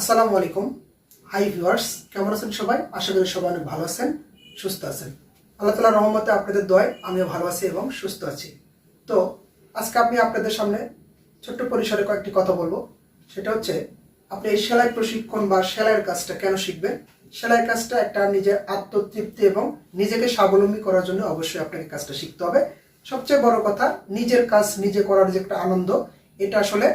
আসসালামু আলাইকুম। Hi viewers, কেমন আছেন সবাই? আশা করি সবাই অনেক ভালো আছেন, সুস্থ আছেন। আল্লাহ তাআলার রহমতে আপনাদের দয়ায় আমিও ভালো আছি এবং সুস্থ আছি। তো আজকে আমি আপনাদের সামনে ছোট্ট পরিসরে কয়েকটি কথা বলবো। সেটা হচ্ছে আপনি এই সেলাই প্রশিক্ষণ বা সেলাইয়ের কাজটা কেন শিখবেন। সেলাইয়ের কাজটা একটা নিজের আত্মতৃপ্তি এবং নিজেকে স্বাবলম্বী করার জন্য অবশ্যই আপনাকে কাজটা শিখতে হবে। সবচেয়ে বড় কথা, নিজের কাজ নিজে করার যে একটা আনন্দ, এটা আসলে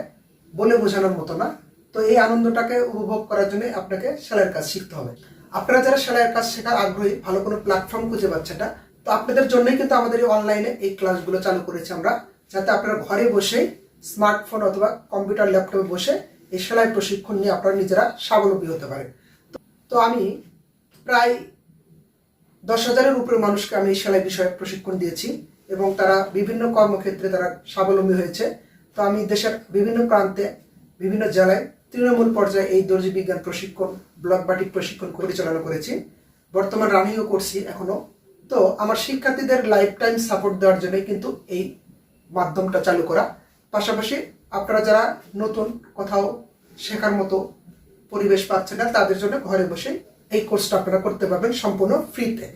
বলে বোঝানোর মতো না। তো এই আনন্দটাকে উপভোগ করার জন্য আপনাকে সেলাইয়ের কাজ শিখতে হবে। আপনারা যারা সেলাইয়ের কাজ শেখার আগ্রহী, ভালো কোনো প্ল্যাটফর্ম খুঁজে পাচ্ছেন না, তো আপনাদের জন্যই কিন্তু আমাদের এই অনলাইনে এই ক্লাসগুলো চালু করেছি আমরা, যাতে আপনারা ঘরে বসেই স্মার্টফোন অথবা কম্পিউটার ল্যাপটপে বসে এই সেলাই প্রশিক্ষণ নিয়ে আপনারা নিজেরা স্বাবলম্বী হতে পারেন। তো আমি প্রায় 10,000-এর উপরে মানুষকে আমি এই সেলাই বিষয়ে প্রশিক্ষণ দিয়েছি এবং তারা বিভিন্ন কর্মক্ষেত্রে তারা স্বাবলম্বী হয়েছে। তো আমি দেশের বিভিন্ন প্রান্তে, বিভিন্ন জেলায় তৃণমূল পর্যায়ে এই দর্জি বিজ্ঞান প্রশিক্ষণ, ব্লক বাটিক প্রশিক্ষণ পরিচালনা করেছি, বর্তমান রানিংও করছি এখনো। তো আমার শিক্ষার্থীদের লাইফ টাইম সাপোর্ট দেওয়ার জন্য কিন্তু এই মাধ্যমটা চালু করা। পাশাপাশি আপনারা যারা নতুন কোথাও শেখার মতো পরিবেশ পাচ্ছেন না, তাদের জন্য ঘরে বসে এই কোর্সটা আপনারা করতে পারবেন সম্পূর্ণ ফ্রিতে।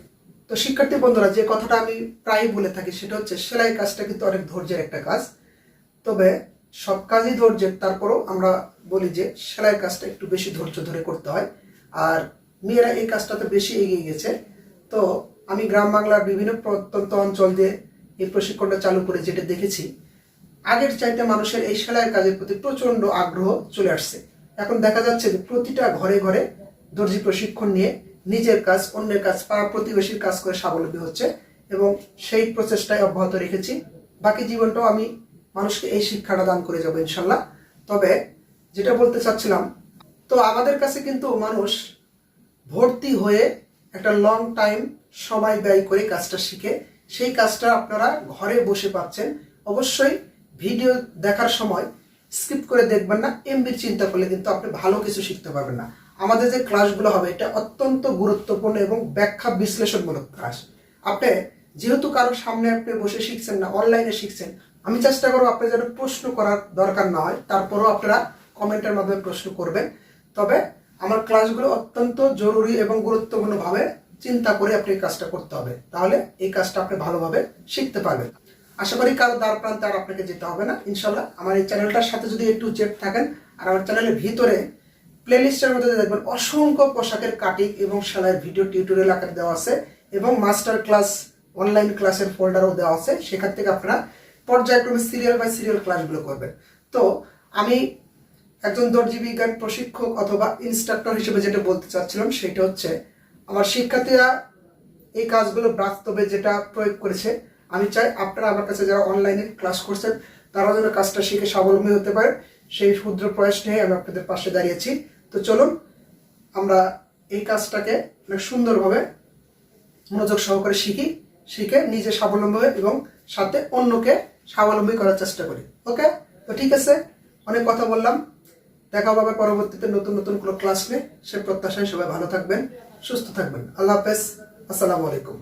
তো শিক্ষার্থী বন্ধুরা, যে কথাটা আমি প্রায় বলে থাকি সেটা হচ্ছে সেলাই কাজটা কিন্তু অনেক ধৈর্যের একটা কাজ। তবে সব কাজই ধৈর্যের, তারপরও আমরা বলি যে সেলাই কাজটা একটু বেশি ধৈর্য ধরে করতে হয়। আর মেয়েরা এই কাজটাতে বেশি এগিয়ে গেছে। তো আমি গ্রাম বাংলার বিভিন্ন প্রত্যন্ত অঞ্চল দিয়ে এই প্রশিক্ষণটা চালু করে যেটা দেখেছি, আগের চাইতে মানুষের এই সেলাইয়ের কাজের প্রতি প্রচন্ড আগ্রহ চলে আসছে। এখন দেখা যাচ্ছে যে প্রতিটা ঘরে ঘরে দর্জি প্রশিক্ষণ নিয়ে নিজের কাজ, অন্যের কাজ, পাড়া প্রতিবেশীর কাজ করে স্বাবলম্বী হচ্ছে এবং সেই প্রচেষ্টায় অব্যাহত রেখেছি। বাকি জীবনটাও আমি মানুষকে এই শিক্ষাটা দান করে যাবো ইনশাল্লাহ। তবে যেটা বলতে চাচ্ছিলাম, তো আমাদের কাছে কিন্তু মানুষ ভর্তি হয়ে একটা লং টাইম সময় ব্যয় করে কাজটা শিখে, সেই কাজটা আপনারা ঘরে বসে পাচ্ছেন। অবশ্যই ভিডিও দেখার সময় স্কিপ করে দেখবেন না, এমবির চিন্তা করলে কিন্তু আপনি ভালো কিছু শিখতে পারবেন না। আমাদের যে ক্লাসগুলো হবে এটা অত্যন্ত গুরুত্বপূর্ণ এবং ব্যাখ্যা বিশ্লেষণমূলক ক্লাস। আপনি যেহেতু কারোর সামনে আপনি বসে শিখছেন না, অনলাইনে শিখছেন, আমি চেষ্টা করবো আপনি যেন প্রশ্ন করার দরকার না হয়, তারপরেও আপনারা কমেন্টের মাধ্যমে প্রশ্ন করবেন। তবে আমার ক্লাসগুলো অত্যন্ত জরুরি এবং গুরুত্বপূর্ণভাবে চিন্তা করে আপনি এই কাজটা করতে হবে, তাহলে এই কাজটা আপনি ভালোভাবে শিখতে পারবেন। আশা করি কারো দ্বার প্রান্তে আর আপনাকে যেতে হবে না ইনশাল্লাহ। আমার এই চ্যানেলটার সাথে যদি একটু জেট থাকেন, আর আমার চ্যানেলের ভিতরে প্লেলিস্টের মধ্যে দেখবেন অসংখ্য পোশাকের কাটিং এবং সেলাইয়ের ভিডিও টিউটোরিয়াল আকারে দেওয়া আছে এবং মাস্টার ক্লাস, অনলাইন ক্লাসের ফোল্ডারও দেওয়া আছে। সেখান থেকে আপনারা পর্যায়ক্রমে সিরিয়াল বাই সিরিয়াল ক্লাসগুলো করবেন। তো আমি একজন দর্জি বিজ্ঞান প্রশিক্ষক অথবা ইনস্ট্রাক্টর হিসেবে যেটা বলতে চাচ্ছিলাম সেটা হচ্ছে, আমার শিক্ষার্থীরা এই কাজগুলো বাস্তবে যেটা প্রয়োগ করেছে, আমি চাই আপনারা আমার কাছে যারা অনলাইনে ক্লাস করছেন তারা যেন কাজটা শিখে স্বাবলম্বী হতে পারে, সেই ক্ষুদ্র প্রয়াস নিয়ে আমি আপনাদের পাশে দাঁড়িয়েছি। তো চলুন আমরা এই কাজটাকে অনেক সুন্দরভাবে মনোযোগ সহকারে শিখে নিজে স্বাবলম্বী হয়ে এবং সাথে অন্যকে স্বাবলম্বী করার চেষ্টা করি। ওকে, তো ঠিক আছে, অনেক কথা বললাম। দেখা হবে পরবর্তীতে নতুন নতুন কোনো ক্লাস নিয়ে। সে প্রত্যাশায় সবাই ভালো থাকবেন, সুস্থ থাকবেন। আল্লাহ হাফেজ, আসসালামু আলাইকুম।